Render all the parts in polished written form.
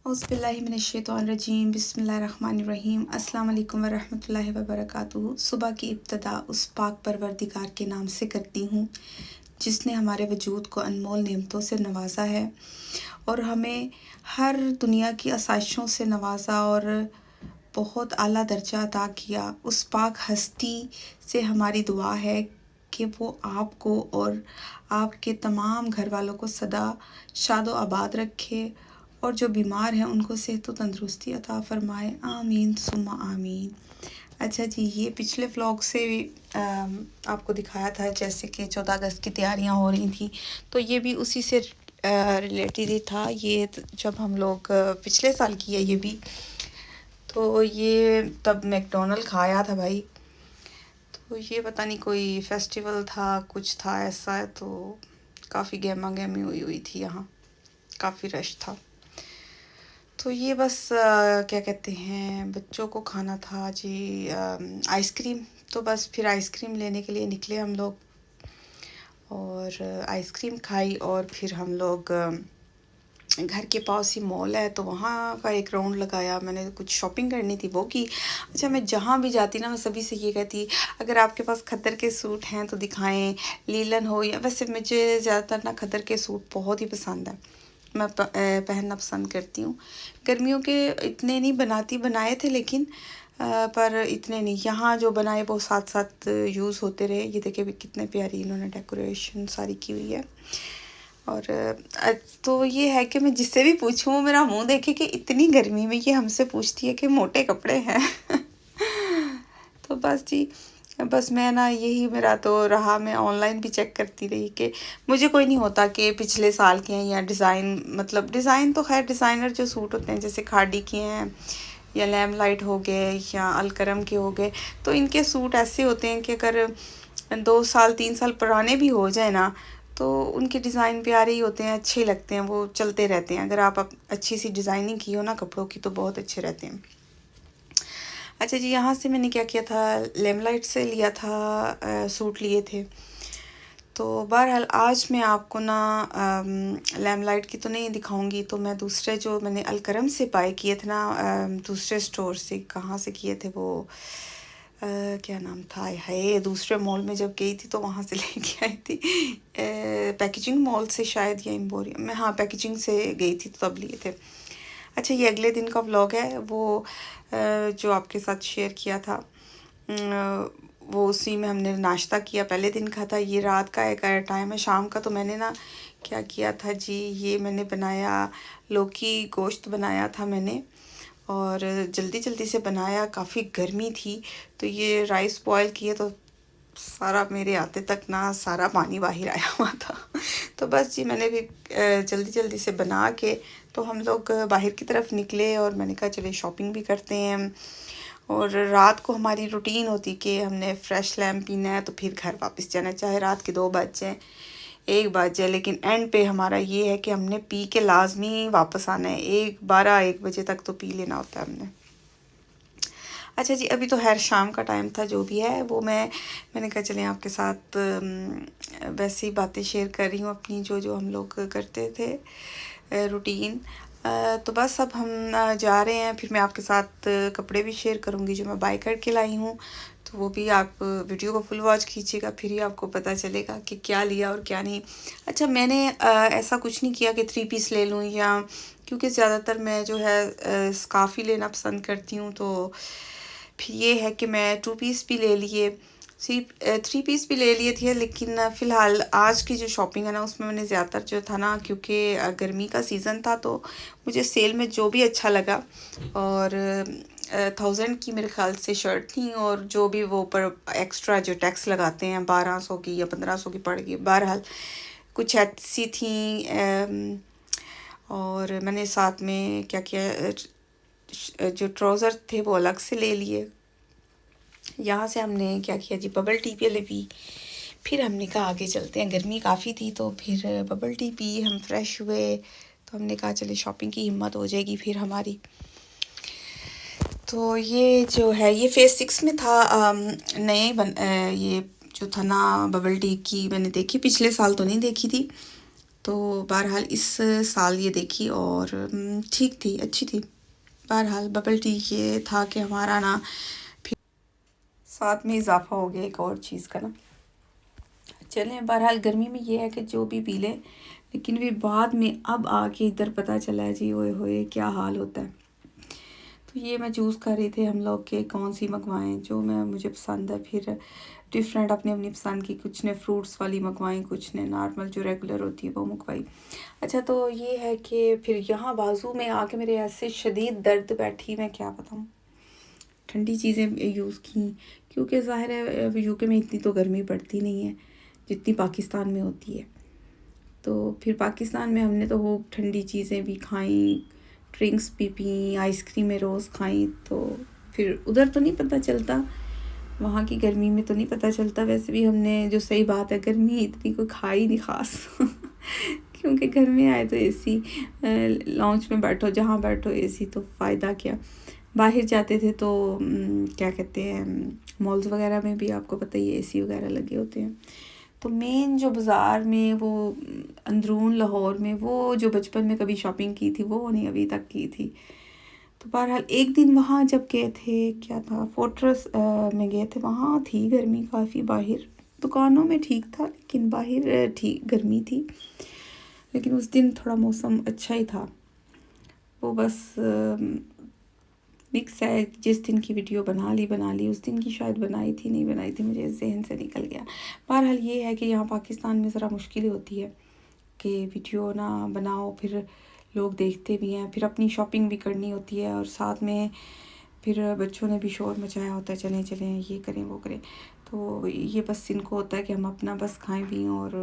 औज़ुबिल्लाहिमिनश्शैतानिर्रजीम बिस्मिल्लाहिर्रहमानिर्रहीम अस्सलाम वालेकुम वरहमतुल्लाहि वबरकातुहू। सुबह की इब्तिदा उस पाक परवरदिगार के नाम से करती हूँ जिसने हमारे वजूद को अनमोल नेमतों से नवाजा है और हमें हर दुनिया की आसाइशों से नवाजा और बहुत आला दर्जा अता किया। उस पाक हस्ती से हमारी दुआ है कि वो आपको और आपके तमाम घर वालों को सदा शादो आबाद रखे और जो बीमार हैं उनको सेहत व तंदरुस्ती अता फ़रमाए। आमीन सुम्मा आमीन। अच्छा जी, ये पिछले व्लॉग से आपको दिखाया था जैसे कि 14 अगस्त की तैयारियां हो रही थी, तो ये भी उसी से रिलेटेड ही था। ये जब हम लोग पिछले साल की है ये भी, तो ये तब मैकडोनल्ड खाया था भाई। तो ये पता नहीं कोई फेस्टिवल था, कुछ था ऐसा, तो काफ़ी गहमा गहमी हुई थी यहाँ, काफ़ी रश था। तो ये बस क्या कहते हैं, बच्चों को खाना था जी आइसक्रीम। तो बस फिर आइसक्रीम लेने के लिए निकले हम लोग और आइसक्रीम खाई और फिर हम लोग घर के पास ही मॉल है तो वहाँ का एक राउंड लगाया। मैंने कुछ शॉपिंग करनी थी वो की। अच्छा, मैं जहाँ भी जाती ना मैं सभी से ये कहती, अगर आपके पास खद्दर के सूट हैं तो दिखाएं, लीलन हो या, वैसे मुझे ज़्यादातर ना खद्दर के सूट बहुत ही पसंद है, मैं पहनना पसंद करती हूँ। गर्मियों के इतने नहीं बनाती, बनाए थे लेकिन पर इतने नहीं। यहाँ जो बनाए वो साथ साथ यूज़ होते रहे। ये देखिए भी कितने प्यारी इन्होंने डेकोरेशन सारी की हुई है। और तो ये है कि मैं जिससे भी पूछूँ वो मेरा मुंह देखे कि इतनी गर्मी में ये हमसे पूछती है कि मोटे कपड़े हैं। तो बस जी, बस मैं ना यही मेरा तो रहा। मैं ऑनलाइन भी चेक करती रही कि मुझे कोई नहीं होता कि पिछले साल के हैं या डिज़ाइन, मतलब डिज़ाइन तो खैर डिज़ाइनर जो सूट होते हैं जैसे खाड़ी के हैं या लैम लाइट हो गए या अलकरम के हो गए, तो इनके सूट ऐसे होते हैं कि अगर 2 साल 3 साल पुराने भी हो जाए ना तो उनके डिज़ाइन प्यारे ही होते हैं, अच्छे लगते हैं, वो चलते रहते हैं। अगर आप अच्छी सी डिज़ाइनिंग की हो ना कपड़ों की तो बहुत अच्छे रहते हैं। अच्छा जी, यहाँ से मैंने क्या किया था, लेमलाइट से लिया था, सूट लिए थे। तो बहरहाल आज मैं आपको ना लेमलाइट की तो नहीं दिखाऊंगी, तो मैं दूसरे जो मैंने अलकरम से बाय किए थे ना, दूसरे स्टोर से, कहाँ से किए थे वो, क्या नाम था है, दूसरे मॉल में जब गई थी तो वहाँ से लेके आई थी। पैकेजिंग मॉल से शायद या एम्पोरियम में, हाँ पैकेजिंग से गई थी तो तब लिए थे। अच्छा, ये अगले दिन का व्लॉग है, वो जो आपके साथ शेयर किया था, वो उसी में हमने नाश्ता किया। पहले दिन का था, ये रात का एक टाइम है, शाम का। तो मैंने ना क्या किया था जी, ये मैंने बनाया लौकी गोश्त बनाया था मैंने, और जल्दी जल्दी से बनाया, काफ़ी गर्मी थी। तो ये राइस बॉयल किए तो सारा मेरे आते तक ना सारा पानी बाहर आया हुआ था। तो बस जी मैंने भी जल्दी जल्दी से बना के तो हम लोग बाहर की तरफ निकले और मैंने कहा चले शॉपिंग भी करते हैं। और रात को हमारी रूटीन होती कि हमने फ्रेश लैम्प पीना है तो फिर घर वापस जाना, चाहे रात के 2 बज जाए 1 बज जाए, लेकिन एंड पे हमारा ये है कि हमने पी के लाजमी वापस आना है। 12-1 बजे तक तो पी लेना होता है हमने। अच्छा जी, अभी तो खैर शाम का टाइम था, जो भी है वो मैंने कहा चलें आपके साथ वैसे ही बातें शेयर कर रही हूँ अपनी, जो जो हम लोग करते थे रूटीन। तो बस अब हम जा रहे हैं, फिर मैं आपके साथ कपड़े भी शेयर करूँगी जो मैं बाय करके लाई हूँ। तो वो भी आप वीडियो को फुल वॉच कीजिएगा, फिर ही आपको पता चलेगा कि क्या लिया और क्या नहीं। अच्छा, मैंने ऐसा कुछ नहीं किया कि 3 पीस ले लूँ, या क्योंकि ज़्यादातर मैं जो है स्कार्फ ही लेना पसंद करती हूँ। तो फिर ये है कि मैं 2 पीस भी ले लिए, 3 पीस भी ले लिए थे। लेकिन फ़िलहाल आज की जो शॉपिंग है ना उसमें मैंने ज़्यादातर जो था ना, क्योंकि गर्मी का सीज़न था तो मुझे सेल में जो भी अच्छा लगा, और 1000 की मेरे ख्याल से शर्ट थी, और जो भी वो पर एक्स्ट्रा जो टैक्स लगाते हैं 1200 की या 1500 की पड़ गई, बहरहाल कुछ ऐसी थी। और मैंने साथ में क्या किया, जो ट्राउज़र थे वो अलग से ले लिए। यहाँ से हमने क्या किया जी, बबल टी पी ले पी, फिर हमने कहा आगे चलते हैं, गर्मी काफ़ी थी तो फिर बबल टी पी, हम फ्रेश हुए, तो हमने कहा चले शॉपिंग की हिम्मत हो जाएगी फिर हमारी। तो ये जो है ये फेज़ 6 में था, ये जो था ना बबल टी की मैंने देखी, पिछले साल तो नहीं देखी थी। तो बहरहाल इस साल ये देखी और ठीक थी, अच्छी थी। बहरहाल बबल टी ये था कि हमारा ना फिर साथ में इजाफा हो गया एक और चीज़ का ना। चलें, बहरहाल गर्मी में ये है कि जो भी पी लें, लेकिन फिर बाद में अब आके इधर पता चला है जी, ओए होए क्या हाल होता है। तो ये मैं चूज़ कर रही थी हम लोग के कौन सी मंगवाएं, जो मैं मुझे पसंद है। फिर डिफरेंट अपनी अपनी पसंद की, कुछ ने फ्रूट्स वाली मंगवाई, कुछ ने नॉर्मल जो रेगुलर होती है वो मंगवाई। अच्छा, तो ये है कि फिर यहाँ बाजू में आके मेरे ऐसे शदीद दर्द बैठी, मैं क्या बताऊँ। ठंडी चीज़ें यूज़ की, क्योंकि ज़ाहिर है यूके में इतनी तो गर्मी पड़ती नहीं है जितनी पाकिस्तान में होती है। तो फिर पाकिस्तान में हमने तो वो ठंडी चीज़ें भी खाई, ड्रिंक्स भी पी, आइसक्रीमें रोज़ खाई। तो फिर उधर तो नहीं पता चलता, वहाँ की गर्मी में तो नहीं पता चलता। वैसे भी हमने, जो सही बात है, गर्मी इतनी कोई खाई नहीं ख़ास क्योंकि घर में आए तो एसी, लॉन्च में बैठो, जहाँ बैठो एसी, तो फ़ायदा क्या। बाहर जाते थे तो क्या कहते हैं, मॉल्स वगैरह में भी आपको पता ही है एसी वगैरह लगे होते हैं। तो मेन जो बाज़ार में वो अंदरून लाहौर में वो जो बचपन में कभी शॉपिंग की थी वो नहीं अभी तक की थी। तो बहरहाल एक दिन वहाँ जब गए थे, क्या था, फोर्ट्रेस में गए थे, वहाँ थी गर्मी काफ़ी। बाहर दुकानों में ठीक था, लेकिन बाहर ठीक गर्मी थी। लेकिन उस दिन थोड़ा मौसम अच्छा ही था। वो बस मिक्स है, जिस दिन की वीडियो बना ली, उस दिन की शायद बनाई थी, नहीं बनाई थी, मुझे जहन से निकल गया। बहरहाल ये है कि यहाँ पाकिस्तान में ज़रा मुश्किल होती है कि वीडियो ना बनाओ, फिर लोग देखते भी हैं, फिर अपनी शॉपिंग भी करनी होती है, और साथ में फिर बच्चों ने भी शोर मचाया होता है, चलें चलें ये करें वो करें। तो ये बस इनको होता है कि हम अपना बस खाएं पिएँ और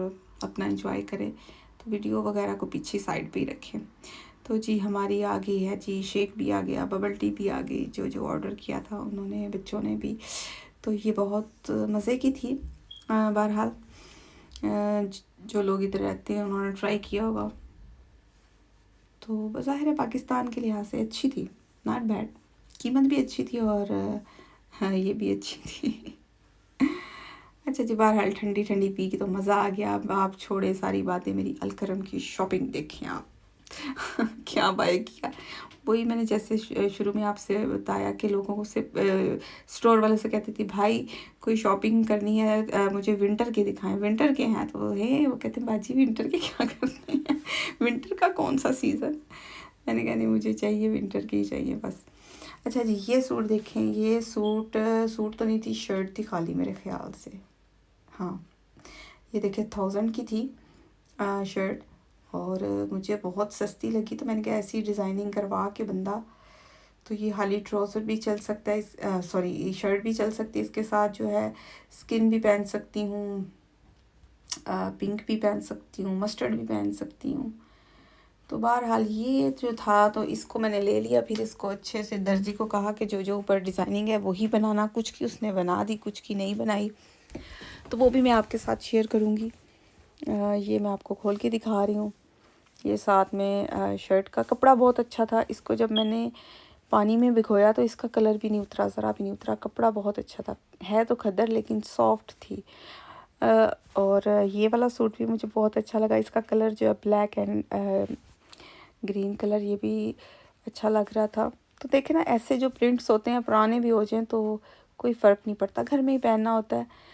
अपना एंजॉय करें, तो वीडियो वगैरह को पीछे साइड पे ही रखें। तो जी हमारी आ गई है जी, शेक भी आ गया, बबल टी भी आ गई, जो जो ऑर्डर किया था उन्होंने, बच्चों ने भी। तो ये बहुत मज़े की थी। बहरहाल जो लोग इधर रहते हैं उन्होंने ट्राई किया होगा। तो ज़ाहिर है पाकिस्तान के लिहाज से अच्छी थी, नॉट बैड। कीमत भी अच्छी थी और हाँ ये भी अच्छी थी। अच्छा जी, बहरहाल ठंडी ठंडी पी के तो मज़ा आ गया। अब आप छोड़े सारी बातें, मेरी अलकरम की शॉपिंग देखें आप। क्या बाय किया, वही मैंने जैसे शुरू में आपसे बताया कि लोगों को से स्टोर वाले से कहती थी, भाई कोई शॉपिंग करनी है मुझे विंटर के दिखाएं। विंटर के हैं तो वो कहते हैं बाजी विंटर के क्या करने हैं, विंटर का कौन सा सीज़न। मैंने कहा नहीं, मुझे चाहिए विंटर की ही चाहिए बस। अच्छा जी, ये सूट देखें, ये सूट तो नहीं थी, शर्ट थी खाली मेरे ख्याल से। हाँ, ये देखिए 1000 की थी शर्ट, और मुझे बहुत सस्ती लगी। तो मैंने कहा ऐसी डिज़ाइनिंग करवा के बंदा, तो ये खाली ट्राउज़र भी चल सकता है, सॉरी शर्ट भी चल सकती है, इसके साथ जो है स्किन भी पहन सकती हूँ, पिंक भी पहन सकती हूँ, मस्टर्ड भी पहन सकती हूँ। तो बहरहाल ये जो था तो इसको मैंने ले लिया। फिर इसको अच्छे से दर्जी को कहा कि जो जो ऊपर डिज़ाइनिंग है वही बनाना, कुछ की उसने बना दी, कुछ की नहीं बनाई, तो वो भी मैं आपके साथ शेयर करूँगी। ये मैं आपको खोल के दिखा रही हूँ। ये साथ में शर्ट का कपड़ा बहुत अच्छा था। इसको जब मैंने पानी में भिगोया तो इसका कलर भी नहीं उतरा, ज़रा भी नहीं उतरा। कपड़ा बहुत अच्छा था, है तो खद्दर लेकिन सॉफ्ट थी। और ये वाला सूट भी मुझे बहुत अच्छा लगा। इसका कलर जो है ब्लैक एंड ग्रीन कलर, ये भी अच्छा लग रहा था। तो देखे ना, ऐसे जो प्रिंट्स होते हैं पुराने भी हो जाएं तो कोई फ़र्क नहीं पड़ता, घर में ही पहनना होता है।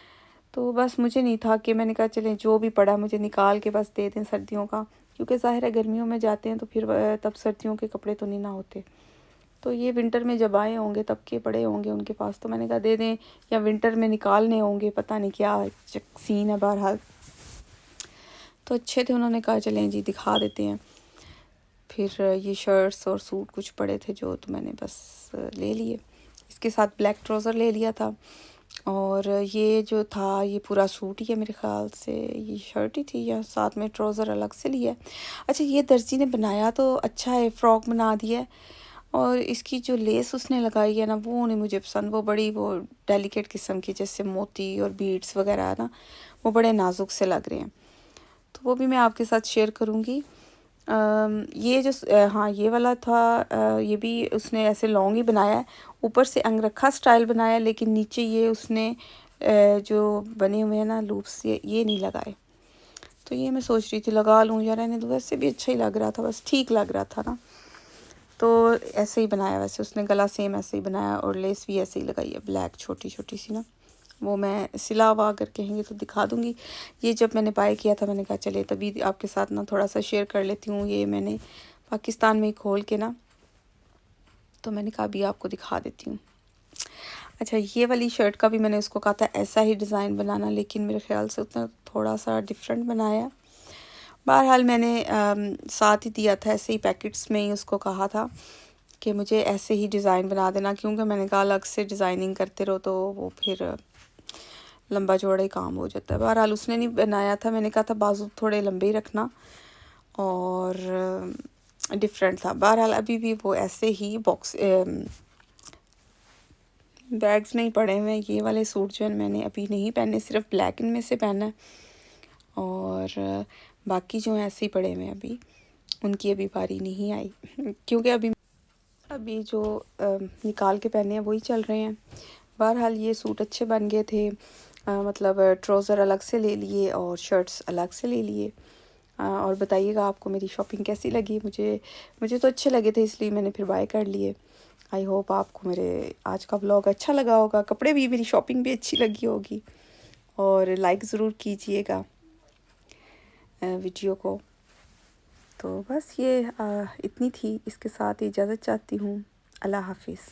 तो बस मुझे नहीं था कि मैंने कहा चलें जो भी पड़ा मुझे निकाल के बस दे दें सर्दियों का, क्योंकि ज़ाहिर है गर्मियों में जाते हैं तो फिर तब सर्दियों के कपड़े तो नहीं ना होते। तो ये विंटर में जब आए होंगे तब के पड़े होंगे उनके पास, तो मैंने कहा दे दें, या विंटर में निकालने होंगे, पता नहीं क्या सीन है। बहरहाल तो अच्छे थे, उन्होंने कहा चलें जी दिखा देते हैं। फिर ये शर्ट्स और सूट कुछ पड़े थे जो, तो मैंने बस ले लिए। इसके साथ ब्लैक ट्राउज़र ले लिया था, और ये जो था ये पूरा सूट ही है मेरे ख़्याल से, ये शर्ट ही थी या साथ में ट्राउज़र अलग से लिया है। अच्छा, ये दर्जी ने बनाया तो अच्छा है, फ़्रॉक बना दिया है, और इसकी जो लेस उसने लगाई है ना वो नहीं मुझे पसंद। वो बड़ी वो डेलिकेट किस्म की, जैसे मोती और बीड्स वगैरह है ना, वो बड़े नाजुक से लग रहे हैं। तो वो भी मैं आपके साथ शेयर करूँगी। ये जो हाँ ये वाला था, ये भी उसने ऐसे लॉन्ग ही बनाया है, ऊपर से अंगरखा स्टाइल बनाया, लेकिन नीचे ये उसने जो बने हुए हैं ना लूप्स, ये नहीं लगाए। तो ये मैं सोच रही थी लगा लूँ या रहने दूँ, वैसे भी अच्छा ही लग रहा था, बस ठीक लग रहा था ना। तो ऐसे ही बनाया, वैसे उसने गला सेम ऐसे ही बनाया और लेस भी ऐसे ही लगाई है ब्लैक छोटी छोटी सी ना। वो मैं सिलावा अगर कहेंगे तो दिखा दूँगी। ये जब मैंने बाय किया था मैंने कहा चले तभी आपके साथ ना थोड़ा सा शेयर कर लेती हूँ। ये मैंने पाकिस्तान में ही खोल के ना, तो मैंने कहा अभी आपको दिखा देती हूँ। अच्छा, ये वाली शर्ट का भी मैंने उसको कहा था ऐसा ही डिज़ाइन बनाना, लेकिन मेरे ख्याल से उतना थोड़ा सा डिफरेंट बनाया। बहरहाल मैंने साथ ही दिया था, ऐसे ही पैकेट्स में ही उसको कहा था कि मुझे ऐसे ही डिज़ाइन बना देना, क्योंकि मैंने कहा अलग से डिज़ाइनिंग करते रहो तो वो फिर लंबा चौड़ा ही काम हो जाता है। बहरहाल उसने नहीं बनाया था, मैंने कहा था बाजू थोड़े लंबे ही रखना और डिफरेंट था। बहरहाल अभी भी वो ऐसे ही बॉक्स बैग्स में ही पड़े हुए हैं। ये वाले सूट जो है मैंने अभी नहीं पहने, सिर्फ ब्लैक इनमें से पहना है और बाकी जो हैं ऐसे ही पड़े हुए हैं अभी, उनकी अभी बारी नहीं आई क्योंकि अभी जो निकाल के पहने हैं वही चल रहे हैं। बहरहाल ये सूट अच्छे बन गए थे, मतलब ट्राउज़र अलग से ले लिए और शर्ट्स अलग से ले लिए। और बताइएगा आपको मेरी शॉपिंग कैसी लगी। मुझे तो अच्छे लगे थे इसलिए मैंने फिर बाय कर लिए। आई होप आपको मेरे आज का ब्लॉग अच्छा लगा होगा, कपड़े भी, मेरी शॉपिंग भी अच्छी लगी होगी और लाइक ज़रूर कीजिएगा वीडियो को। तो बस ये इतनी थी, इसके साथ इजाज़त चाहती हूँ। अल्लाह हाफिज़।